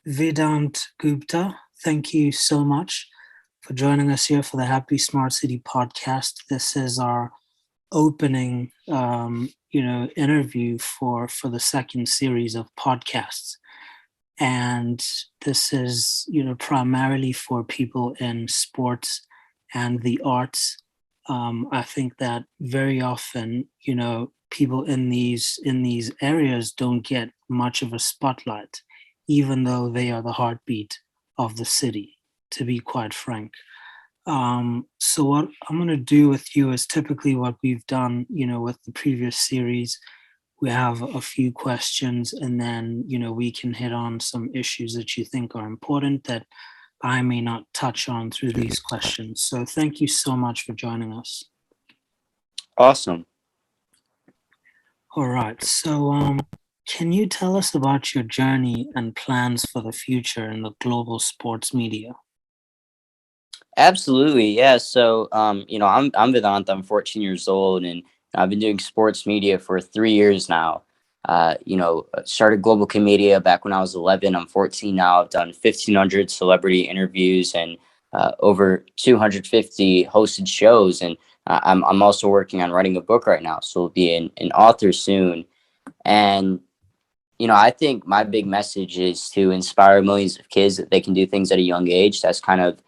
Vedant Gupta, thank you so much for joining us here for the Happy Smart City podcast. This is our opening, interview for the second series of podcasts, and this is, primarily for people in sports and the arts. I think that very often, people in these areas don't get much of a spotlight, even though they are the heartbeat of the city. To be quite frank, so what I'm going to do with you is typically what we've done, with the previous series. We have a few questions, and then, we can hit on some issues that you think are important that I may not touch on through these questions. So thank you so much for joining us. Awesome. All right. So, can you tell us about your journey and plans for the future in the global sports media? Absolutely. Yeah. So, I'm Vedant. I'm 14 years old, and I've been doing sports media for 3 years now. Started Global Media back when I was 11. I'm 14 now. I've done 1,500 celebrity interviews and over 250 hosted shows, and I'm also working on writing a book right now, so I'll be an author soon. And I think my big message is to inspire millions of kids that they can do things at a young age. That's kind of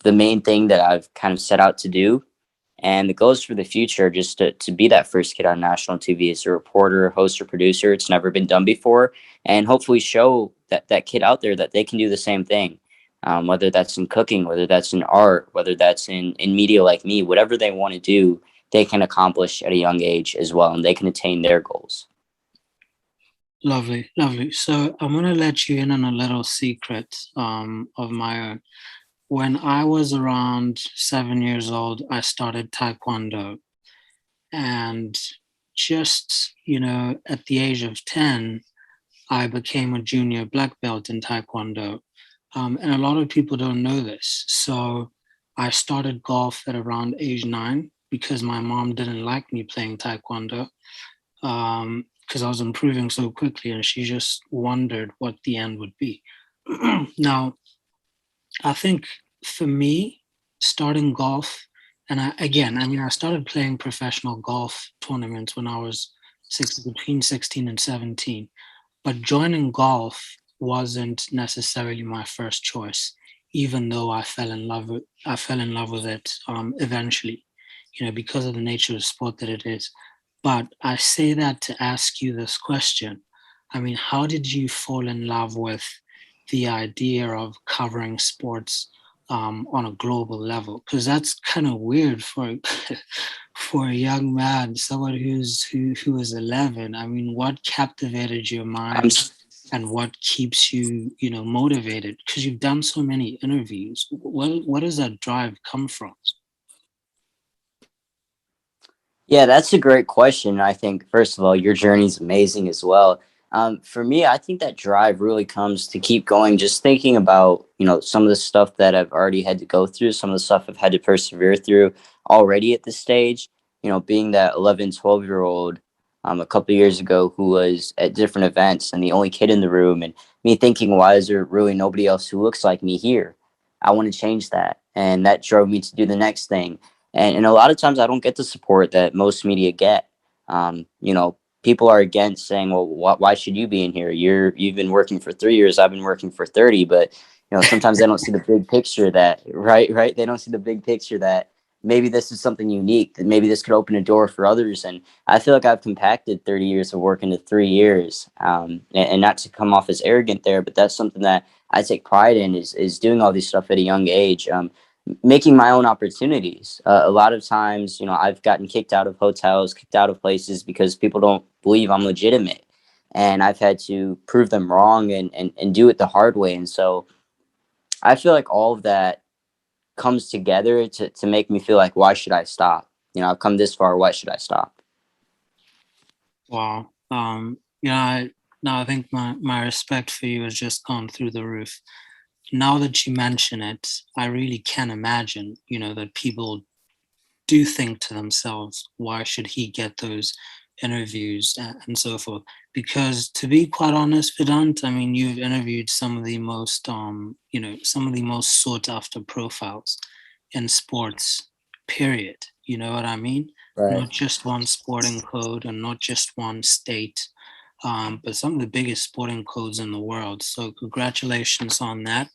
the main thing that I've kind of set out to do. And the goals for the future are just to be that first kid on national TV as a reporter, host, or producer. It's never been done before. And hopefully show that kid out there that they can do the same thing. Whether that's in cooking, whether that's in art, whether that's in media like me, whatever they want to do, they can accomplish at a young age as well. And they can attain their goals. Lovely, lovely. So I'm gonna let you in on a little secret of my own. When I was around 7 years old, I started Taekwondo. And just, at the age of 10, I became a junior black belt in Taekwondo. And a lot of people don't know this. So I started golf at around age 9 because my mom didn't like me playing Taekwondo, because I was improving so quickly, and she just wondered what the end would be. Now, I think for me, starting golf, and I started playing professional golf tournaments when I was between 16 and 17, but joining golf wasn't necessarily my first choice, even though I fell in love with it eventually, because of the nature of the sport that it is. But I say that to ask you this question. I mean, how did you fall in love with the idea of covering sports on a global level? Because that's kind of weird for for a young man, someone who is 11. I mean, what captivated your I'm mind, and what keeps you, motivated? Because you've done so many interviews. What does that drive come from? Yeah, that's a great question. I think, first of all, your journey is amazing as well. For me, I think that drive really comes to keep going, just thinking about, some of the stuff that I've already had to go through, some of the stuff I've had to persevere through already at this stage. Being that 11, 12-year old a couple of years ago who was at different events and the only kid in the room, and me thinking, why is there really nobody else who looks like me here? I want to change that. And that drove me to do the next thing, and a lot of times I don't get the support that most media get. People are against saying, "Well, why should you be in here? You've been working for 3 years. I've been working for 30." But sometimes they don't see the big picture. That right. They don't see the big picture that maybe this is something unique. That maybe this could open a door for others. And I feel like I've compacted 30 years of work into 3 years. And not to come off as arrogant there, but that's something that I take pride in is doing all these stuff at a young age. Making my own opportunities. A lot of times, I've gotten kicked out of hotels, kicked out of places because people don't believe I'm legitimate. And I've had to prove them wrong and do it the hard way. And so I feel like all of that comes together to make me feel like, why should I stop? I've come this far. Why should I stop? Wow. I think my respect for you has just gone through the roof. Now that you mention it, I really can imagine, that people do think to themselves, why should he get those interviews and so forth. Because to be quite honest, Vedant, I mean, you've interviewed some of the most, some of the most sought after profiles in sports, period. You know what I mean? Right. Not just one sporting code and not just one state, but some of the biggest sporting codes in the world. So congratulations on that.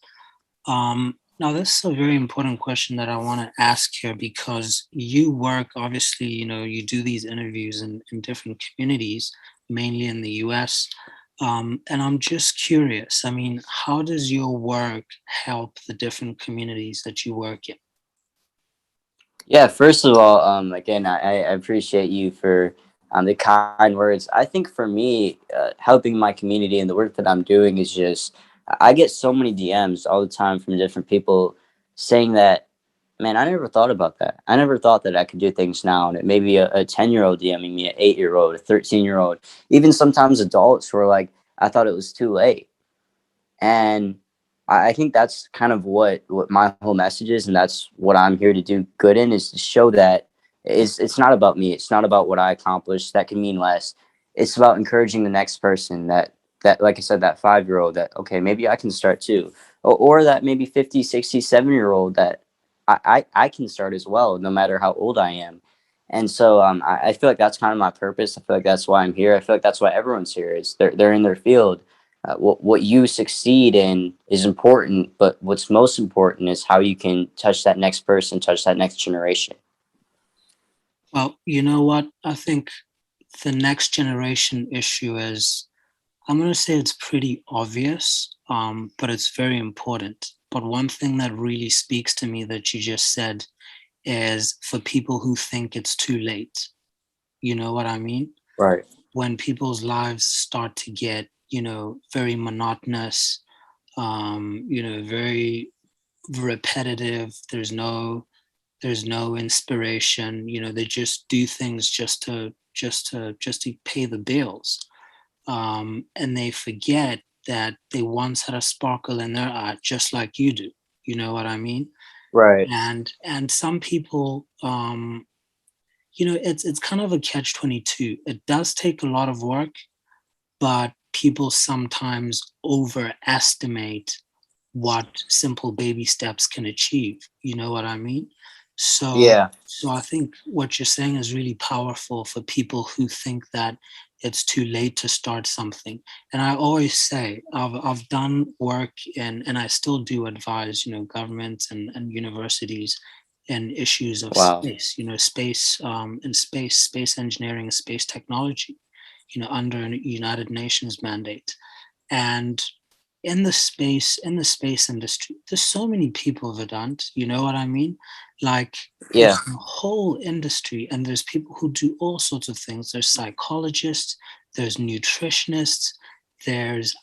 Now, this is a very important question that I want to ask here because you work, obviously, you do these interviews in different communities, mainly in the US. And I'm just curious, I mean, how does your work help the different communities that you work in? Yeah, first of all, again, I appreciate you for the kind words. I think for me, helping my community and the work that I'm doing is just, I get so many DMs all the time from different people saying that, man, I never thought about that. I never thought that I could do things now. And it may be a 10-year-old DMing me, an 8-year-old, a 13-year-old, even sometimes adults who are like, I thought it was too late. And I think that's kind of what my whole message is, and that's what I'm here to do good in, is to show that it's not about me. It's not about what I accomplished. That can mean less. It's about encouraging the next person, that like I said, that 5-year-old, that okay, maybe I can start too, or that maybe 50, 60, 7-year old, that I can start as well, no matter how old I am. And so I feel like that's kind of my purpose. I feel like that's why I'm here. I feel like that's why everyone's here, is they're in their field. What you succeed in is important, but what's most important is how you can touch that next person, touch that next generation. Well, you know what? I think the next generation issue is, I'm going to say it's pretty obvious, but it's very important. But one thing that really speaks to me that you just said is for people who think it's too late. You know what I mean? Right. When people's lives start to get, very monotonous, very repetitive. There's no inspiration. They just do things just to pay the bills, and they forget that they once had a sparkle in their eye, just like you do. You know what I mean? Right. And some people, it's kind of a catch-22. It does take a lot of work, but people sometimes overestimate what simple baby steps can achieve. You know what I mean? So, Yeah. so I think what you're saying is really powerful for people who think that it's too late to start something. And I always say I've done work and I still do advise, governments and universities in issues of Wow. space, space and space engineering, space technology, under a United Nations mandate. And in the space industry, there's so many people, Vedant, you know what I mean? Like, Yeah. there's a whole industry, and there's people who do all sorts of things. There's psychologists, there's nutritionists, there's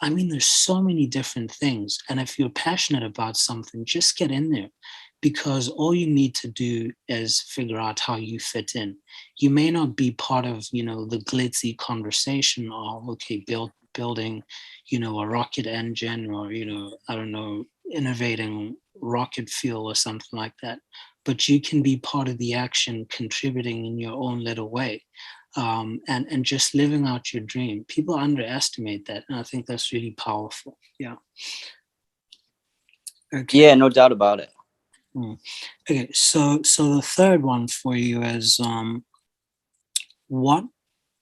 so many different things. And if you're passionate about something, just get in there, because all you need to do is figure out how you fit in. You may not be part of, the glitzy conversation of, okay, building, a rocket engine, or, I don't know, innovating rocket fuel or something like that. But you can be part of the action, contributing in your own little way, and just living out your dream. People underestimate that, and I think that's really powerful. Yeah. Okay. Yeah, no doubt about it. Mm. Okay. So the third one for you is, what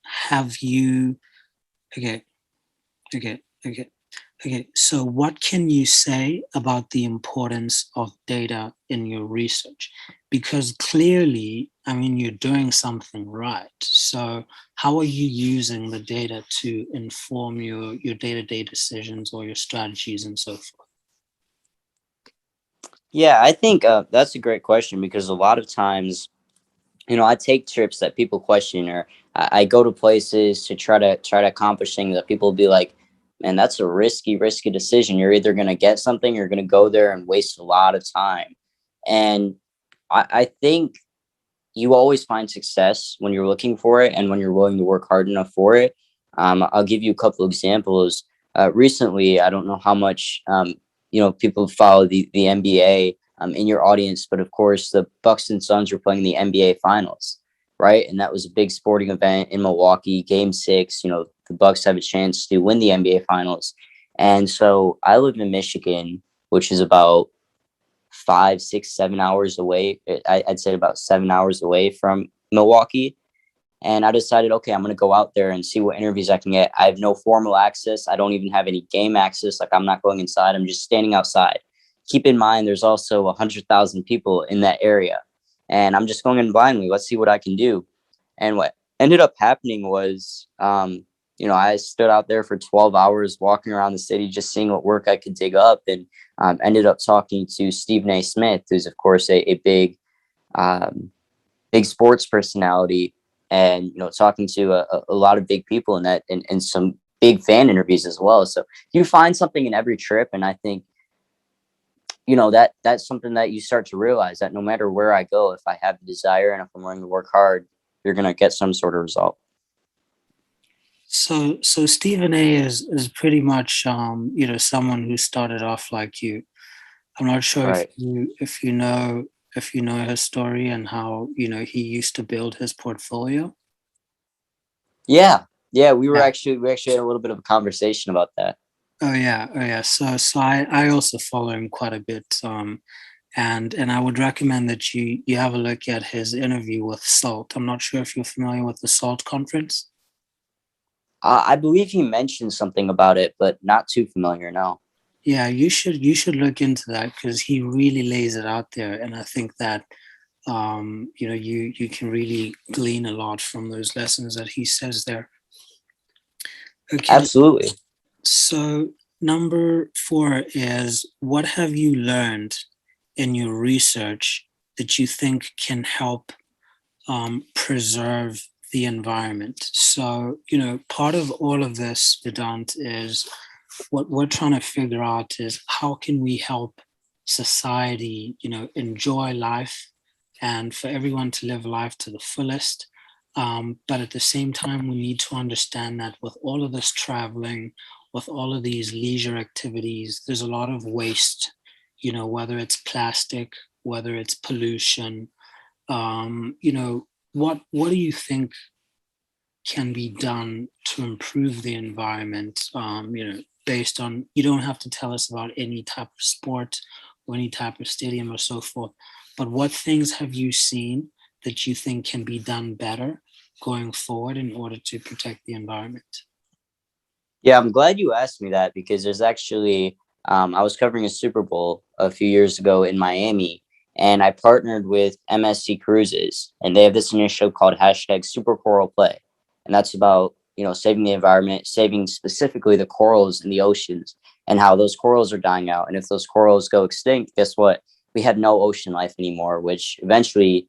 have you? Okay. Okay. Okay. Okay, so what can you say about the importance of data in your research? Because clearly, I mean, you're doing something right. So how are you using the data to inform your day-to-day decisions or your strategies and so forth? Yeah, I think that's a great question, because a lot of times, I take trips that people question, or I go to places to try to accomplish things that people will be like, man, that's a risky decision. You're either going to get something, or you're going to go there and waste a lot of time. And I think you always find success when you're looking for it and when you're willing to work hard enough for it. I'll give you a couple examples. Recently, I don't know how much people follow the NBA in your audience, but of course, the Bucks and Suns were playing the NBA Finals. right? And that was a big sporting event in Milwaukee, Game 6. You know, the Bucks have a chance to win the NBA Finals. And so I live in Michigan, which is about 5, 6, 7 hours away. I'd say about 7 hours away from Milwaukee. And I decided, okay, I'm going to go out there and see what interviews I can get. I have no formal access. I don't even have any game access. Like, I'm not going inside. I'm just standing outside. Keep in mind, there's also 100,000 people in that area. And I'm just going in blindly. Let's see what I can do. And what ended up happening was, I stood out there for 12 hours walking around the city, just seeing what work I could dig up, and ended up talking to Stephen A. Smith, who's, of course, a big, um, big sports personality, and, talking to a lot of big people in that, and some big fan interviews as well. So you find something in every trip. And I think, that's something that you start to realize, that no matter where I go, if I have the desire and if I'm willing to work hard, you're going to get some sort of result. So Stephen A is pretty much someone who started off like you. I'm not sure if Right. you know his story and how he used to build his portfolio. Yeah. Yeah. Yeah. We actually had a little bit of a conversation about that. Oh yeah. So I also follow him quite a bit. And I would recommend that you have a look at his interview with Salt. I'm not sure if you're familiar with the Salt conference. I believe he mentioned something about it, but not too familiar. No. Yeah, you should look into that because he really lays it out there, and I think that you can really glean a lot from those lessons that he says there. Okay, Absolutely. so number 4 is, what have you learned in your research that you think can help preserve the environment? So, part of all of this, Vedant, is what we're trying to figure out is how can we help society, enjoy life and for everyone to live life to the fullest. But at the same time, we need to understand that with all of this traveling, with all of these leisure activities, there's a lot of waste, whether it's plastic, whether it's pollution. What do you think can be done to improve the environment? Based on, you don't have to tell us about any type of sport or any type of stadium or so forth, but what things have you seen that you think can be done better going forward in order to protect the environment? Yeah, I'm glad you asked me that, because there's actually, I was covering a Super Bowl a few years ago in Miami, and I partnered with MSC Cruises, and they have this initiative called hashtag Super Coral Play. And that's about, saving the environment, saving specifically the corals in the oceans, and how those corals are dying out. And if those corals go extinct, guess what? We have no ocean life anymore, which eventually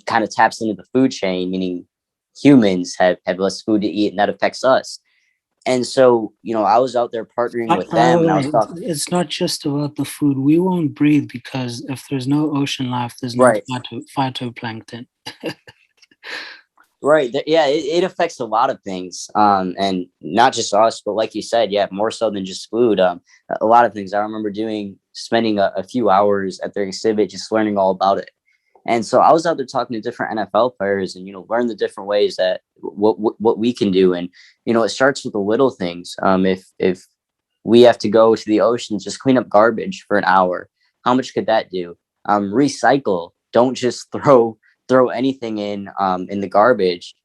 kind of taps into the food chain, meaning humans have less food to eat, and that affects us. And so, I was out there partnering with By the them, and I way, was talking. it's not just about the food. We won't breathe because if there's no ocean life, there's no Right. phytoplankton. Right. Yeah, it affects a lot of things. And not just us, but like you said, yeah, more so than just food. A lot of things. I remember spending a few hours at their exhibit, just learning all about it. And so I was out there talking to different NFL players, and, learn the different ways that what we can do. And, it starts with the little things. If we have to go to the ocean, just clean up garbage for an hour, how much could that do? Recycle. Don't just throw anything in the garbage.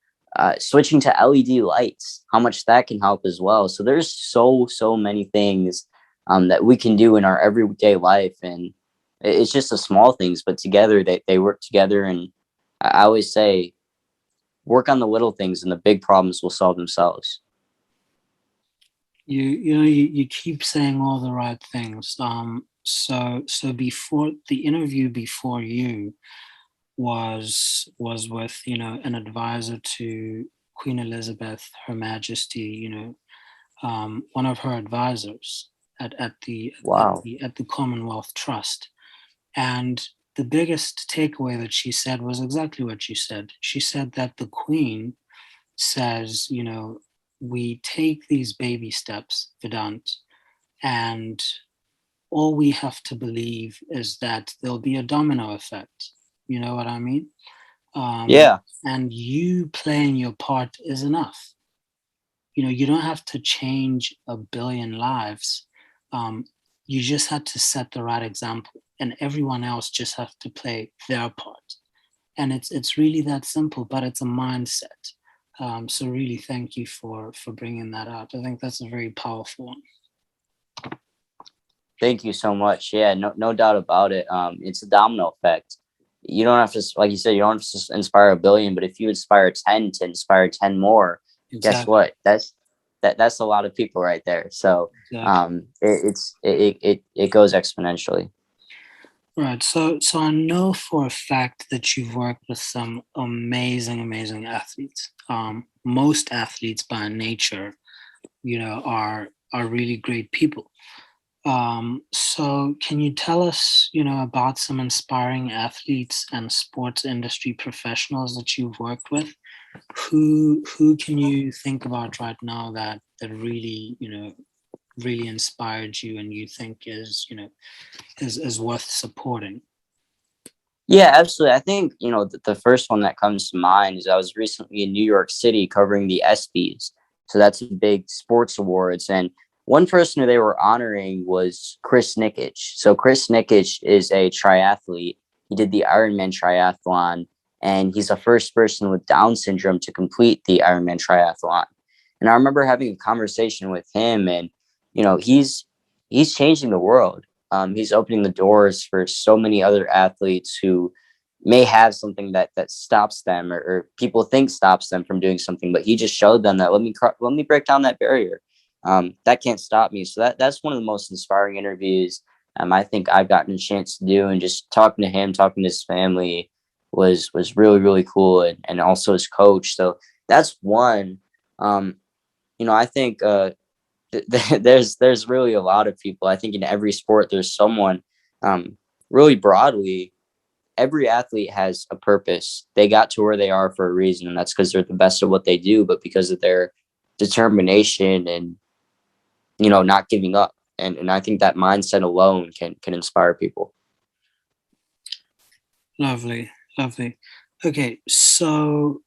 Switching to LED lights, how much that can help as well. So there's so many things that we can do in our everyday life, and it's just the small things, but together they work together. And I always say, work on the little things, and the big problems will solve themselves. You keep saying all the right things. So before the interview before you was with an advisor to Queen Elizabeth, Her Majesty, one of her advisors Wow. at the Commonwealth Trust. And the biggest takeaway that she said was exactly what you said. She said that the Queen says, we take these baby steps, Vedant, and all we have to believe is that there'll be a domino effect. You know what I mean? um, Yeah. and you playing your part is enough. You don't have to change a billion lives. um, you just had to set the right example, and everyone else just has to play their part. And it's really that simple, but it's a mindset. So really thank you for bringing that up. I think that's a very powerful one. Thank you so much. Yeah, no doubt about it. It's a domino effect. You don't have to, like you said, you don't have to inspire a billion, but if you inspire 10 to inspire 10 more, guess Exactly. what? That's a lot of people right there. So Exactly. it goes exponentially. Right. So I know for a fact that you've worked with some amazing, amazing athletes. Most athletes by nature, are really great people. So can you tell us, about some inspiring athletes and sports industry professionals that you've worked with? Who can you think about right now that really, really inspired you and you think is worth supporting? Yeah, absolutely. I think, the first one that comes to mind is I was recently in New York City covering the ESPYs. So that's a big sports awards. And one person who they were honoring was Chris Nikic. So Chris Nikic is a triathlete. He did the Ironman triathlon, and he's the first person with Down syndrome to complete the Ironman triathlon. And I remember having a conversation with him, and he's changing the world. He's opening the doors for so many other athletes who may have something that stops them, or people think stops them from doing something, but he just showed them that let me break down that barrier. That can't stop me. So that's one of the most inspiring interviews I think I've gotten a chance to do, and just talking to him, talking to his family was really really cool, and also his coach. So that's one. Um, I think there's really a lot of people. I think in every sport there's someone. Um, Really broadly, every athlete has a purpose. They got to where they are for a reason, and that's because they're the best at what they do, but because of their determination and not giving up. And I think that mindset alone can inspire people. Lovely, lovely. Okay, so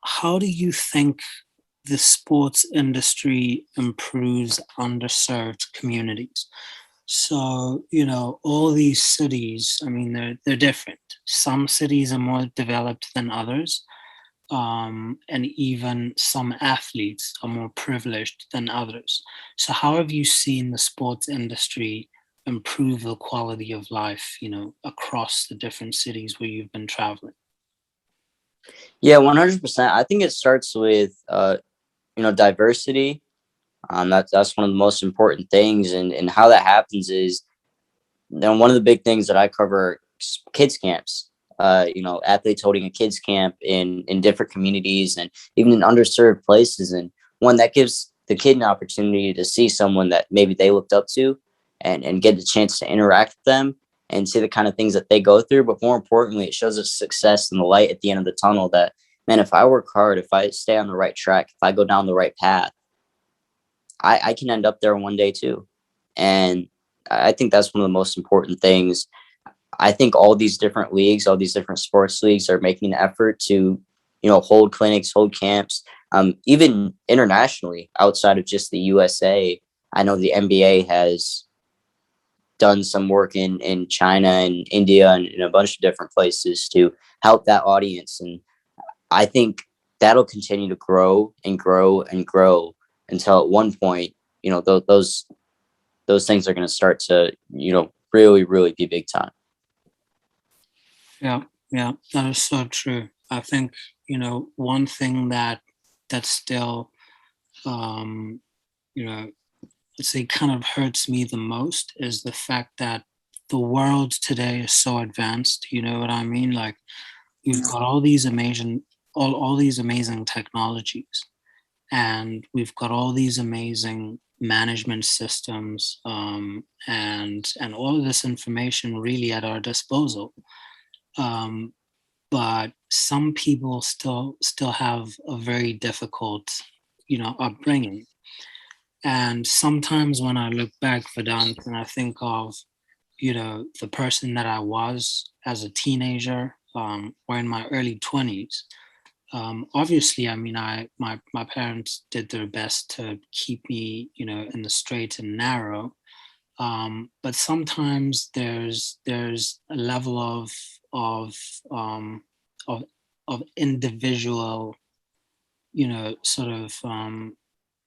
how do you think the sports industry improves underserved communities? So, all these cities, I mean, they're different. Some cities are more developed than others, and even some athletes are more privileged than others. So, how have you seen the sports industry improve the quality of life, across the different cities where you've been traveling? Yeah, 100%. I think it starts with diversity. That's one of the most important things, and how that happens is, then one of the big things that I cover kids camps. Athletes holding a kids camp in different communities and even in underserved places, and one that gives the kid an opportunity to see someone that maybe they looked up to, and get the chance to interact with them and see the kind of things that they go through. But more importantly, it shows us success and the light at the end of the tunnel. That, man, if I work hard, if I stay on the right track, if I go down the right path, I can end up there one day too. And I think that's one of the most important things. I think all these different leagues, all these different sports leagues are making an effort to, hold clinics, hold camps, even internationally outside of just the USA. I know the NBA has done some work in China and India and in a bunch of different places to help that audience. And I think that'll continue to grow and grow and grow until at one point, those things are going to start to, really, really be big time. Yeah, yeah, that is so true. I think, one thing that still, um, you know, let's say kind of hurts me the most is the fact that the world today is so advanced. You know what I mean? Like we've got all these amazing technologies, and we've got all these amazing management systems, and all of this information really at our disposal. Um, but some people still have a very difficult, upbringing. And sometimes when I look back, Vedant, and I think of, the person that I was as a teenager, or in my early 20s. Obviously, I mean, my parents did their best to keep me, in the straight and narrow. But sometimes there's a level of um, of of individual, sort of,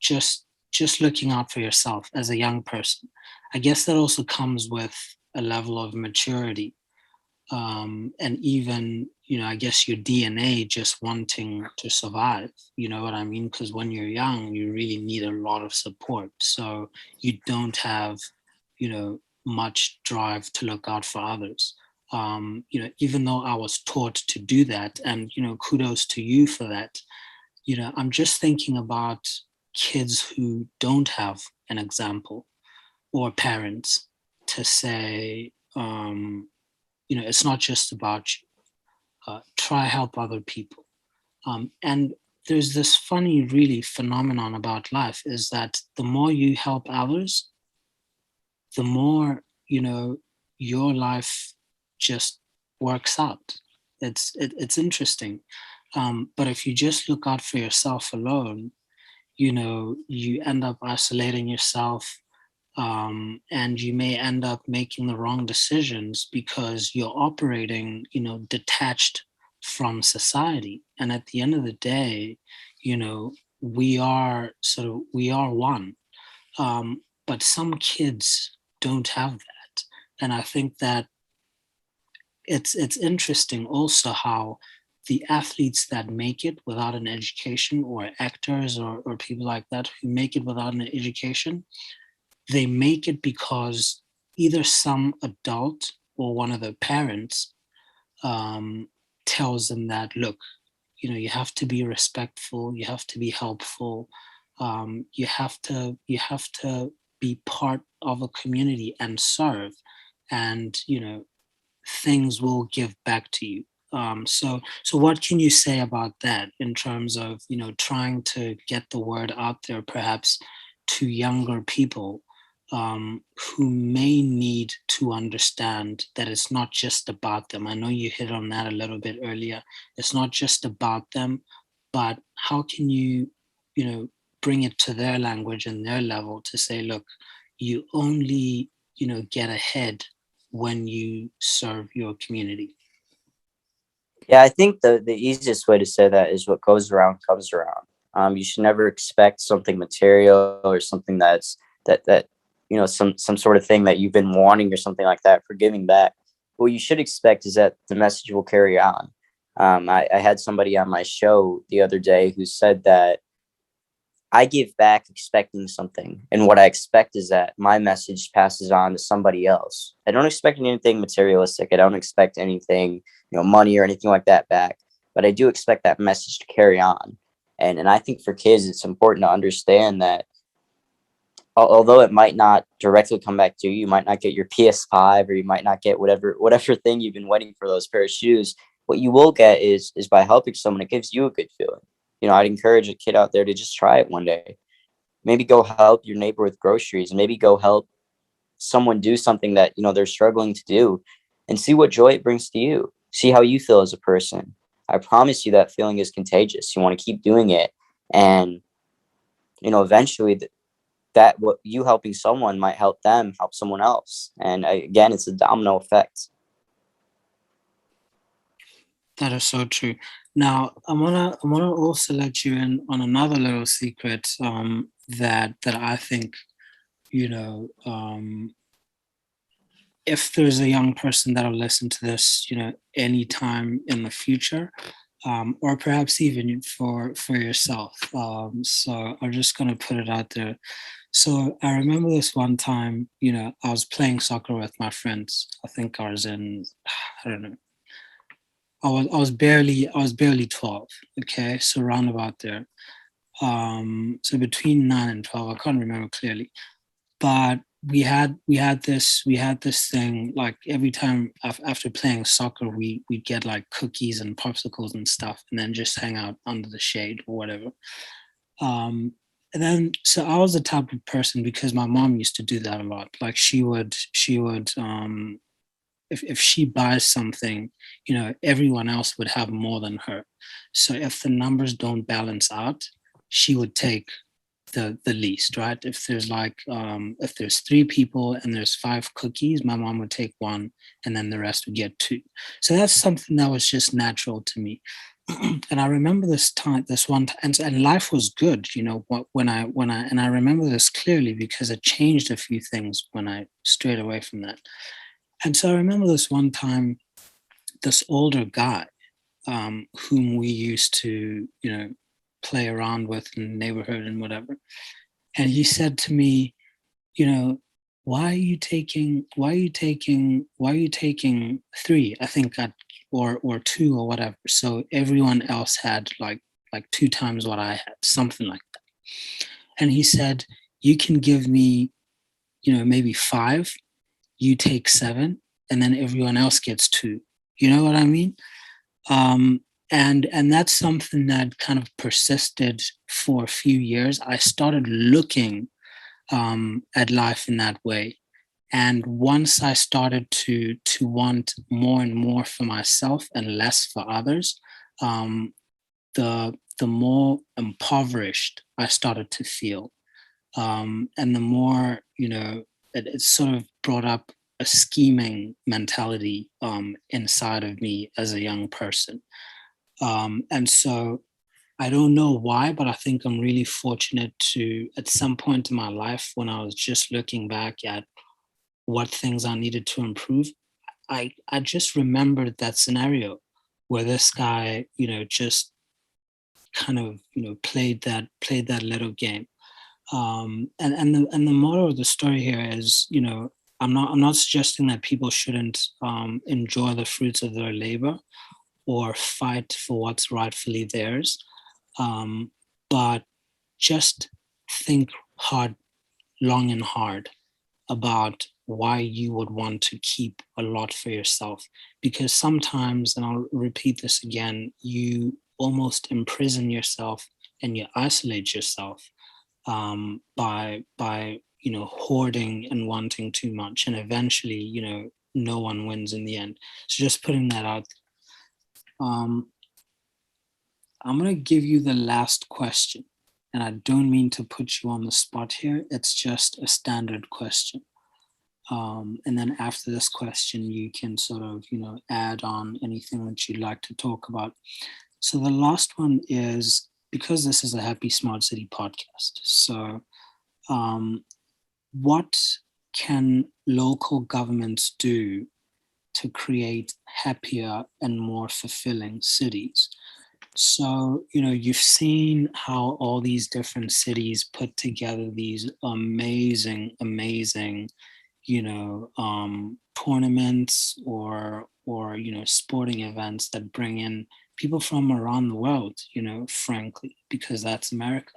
just just looking out for yourself as a young person. I guess that also comes with a level of maturity, and even, I guess your DNA just wanting to survive. You know what I mean? Because when you're young, you really need a lot of support, so you don't have, much drive to look out for others. Even though I was taught to do that, and kudos to you for that. I'm just thinking about kids who don't have an example or parents to say, it's not just about you. Try help other people. And there's this funny, really phenomenon about life is that the more you help others, the more, your life just works out. It's interesting. But if you just look out for yourself alone, you end up isolating yourself, and you may end up making the wrong decisions because you're operating, detached from society. And at the end of the day, we are one. But some kids don't have that, and I think that it's interesting also how the athletes that make it without an education, or actors, or people like that who make it without an education, they make it because either some adult or one of their parents, um, tells them that, look, you have to be respectful, you have to be helpful, you have to be part of a community and serve, and things will give back to you. So what can you say about that in terms of trying to get the word out there, perhaps to younger people, who may need to understand that it's not just about them? I know you hit on that a little bit earlier. It's not just about them, but how can you know, bring it to their language and their level to say, look, you only, get ahead when you serve your community. Yeah, I think the easiest way to say that is what goes around comes around. You should never expect something material or something that some sort of thing that you've been wanting or something like that for giving back. What you should expect is that the message will carry on. I had somebody on my show the other day who said that I give back expecting something, and what I expect is that my message passes on to somebody else. I don't expect anything materialistic. I don't expect anything, money or anything like that back, but I do expect that message to carry on. And I think for kids, it's important to understand that although it might not directly come back to you, you might not get your PS5 or you might not get whatever thing you've been waiting for, those pair of shoes. What you will get is by helping someone, it gives you a good feeling. I'd encourage a kid out there to just try it one day. Maybe go help your neighbor with groceries, maybe go help someone do something that they're struggling to do, and see what joy it brings to you. See how you feel as a person. I promise you that feeling is contagious. You want to keep doing it, and eventually that what you helping someone might help them help someone else, and again, it's a domino effect. That is so true. Now, I wanna also let you in on another little secret, that I think, you know um, if there's a young person that'll listen to this, anytime in the future, or perhaps even for yourself. So I'm just gonna put it out there. So I remember this one time, I was playing soccer with my friends. I think I was in, I don't know. I was barely 12. Okay, so round about there. So between 9 and 12, I can't remember clearly. But we had this thing, like every time after playing soccer, we'd get like cookies and popsicles and stuff, and then just hang out under the shade or whatever. And then, so I was the type of person, because my mom used to do that a lot. Like she would if she buys something, everyone else would have more than her. So if the numbers don't balance out, she would take the least, right? If there's if there's three people and there's five cookies, my mom would take one, and then the rest would get two. So that's something that was just natural to me. And I remember this one time, and life was good, and I remember this clearly because it changed a few things when I strayed away from that. And so I remember this one time, this older guy, whom we used to, play around with in the neighborhood and whatever. And he said to me, you know, why are you taking three? I think or two or whatever. So everyone else had like two times what I had, something like that. And he said, you can give me, maybe five, you take seven, and then everyone else gets two. You know what I mean? Um, and that's something that kind of persisted for a few years. I started looking at life in that way, and once I started to want more and more for myself and less for others, um, the more impoverished I started to feel, and the more it sort of brought up a scheming mentality inside of me as a young person. And so I don't know why, but I think I'm really fortunate to, at some point in my life, when I was just looking back at what things I needed to improve, I just remembered that scenario where this guy, just kind of, played that little game. And the moral of the story here is, I'm not suggesting that people shouldn't enjoy the fruits of their labor or fight for what's rightfully theirs. Um, but just think hard, long and hard about why you would want to keep a lot for yourself. Because sometimes, and I'll repeat this again, you almost imprison yourself and you isolate yourself by hoarding and wanting too much, and eventually no one wins in the end. So just putting that out. um, I'm going to give you the last question, and I don't mean to put you on the spot here. It's just a standard question. And then after this question, you can sort of, add on anything that you'd like to talk about. So the last one is, because this is a Happy Smart City podcast. So, what can local governments do to create happier and more fulfilling cities? So, you've seen how all these different cities put together these amazing, amazing, tournaments or sporting events that bring in people from around the world, frankly, because that's America.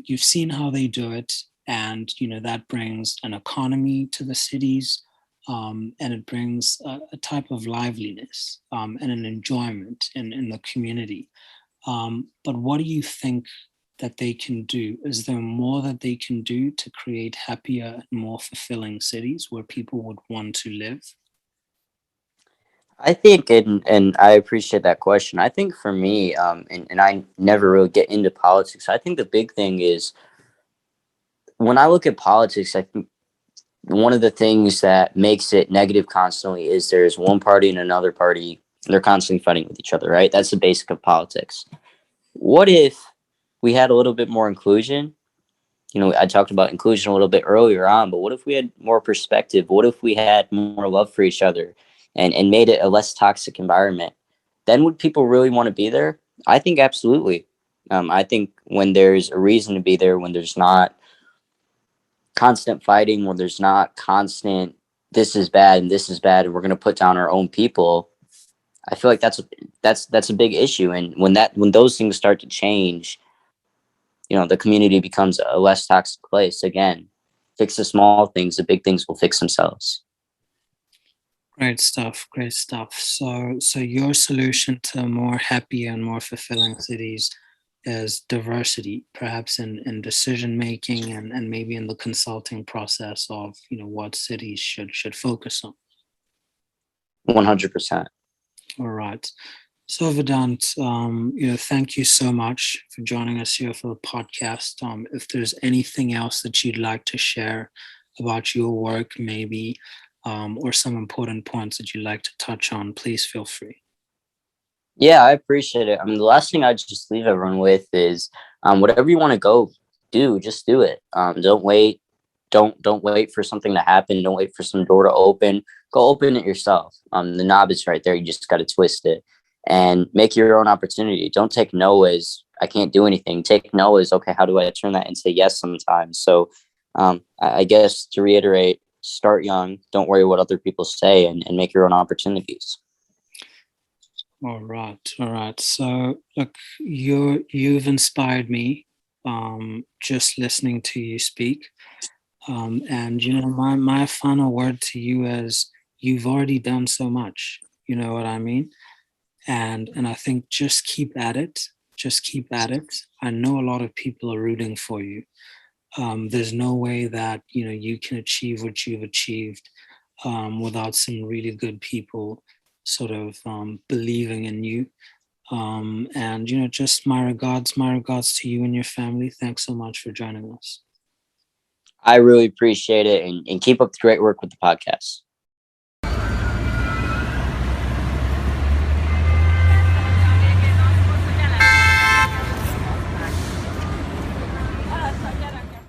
You've seen how they do it, and that brings an economy to the cities, and it brings a type of liveliness and an enjoyment in the community. But what do you think that they can do? Is there more that they can do to create happier and more fulfilling cities where people would want to live? I think, and I appreciate that question. I think for me, and I never really get into politics. I think the big thing is when I look at politics, I think one of the things that makes it negative constantly is there's one party and another party, and they're constantly fighting with each other, right? That's the basic of politics. What if we had a little bit more inclusion? I talked about inclusion a little bit earlier on, but what if we had more perspective? What if we had more love for each other and made it a less toxic environment? Then would people really want to be there? I think absolutely. I think when there's a reason to be there, when there's not constant fighting, when there's not constant this is bad and this is bad and we're going to put down our own people, I feel like that's a big issue. And when those things start to change, the community becomes a less toxic place. Again, fix the small things, the big things will fix themselves. Great stuff. Great stuff. So your solution to more happy and more fulfilling cities is diversity, perhaps in decision making and maybe in the consulting process of what cities should focus on. 100%. All right. So Vedant, thank you so much for joining us here for the podcast. If there's anything else that you'd like to share about your work, maybe, or some important points that you'd like to touch on, please feel free. Yeah, I appreciate it. I mean, the last thing I just leave everyone with is whatever you want to go do, just do it. Don't wait. Don't wait for something to happen. Don't wait for some door to open. Go open it yourself. The knob is right there. You just got to twist it and make your own opportunity. Don't take no as I can't do anything. Take no as okay. How do I turn that into yes sometimes? So I guess to reiterate, start young. Don't worry what other people say, and make your own opportunities. All right, all right. So look, you've inspired me just listening to you speak. And my final word to you is you've already done so much. You know what I mean? And I think just keep at it. Just keep at it. I know a lot of people are rooting for you. There's no way that you can achieve what you've achieved without some really good people sort of believing in you. And just my regards to you and your family. Thanks so much for joining us. I really appreciate it, and keep up the great work with the podcast.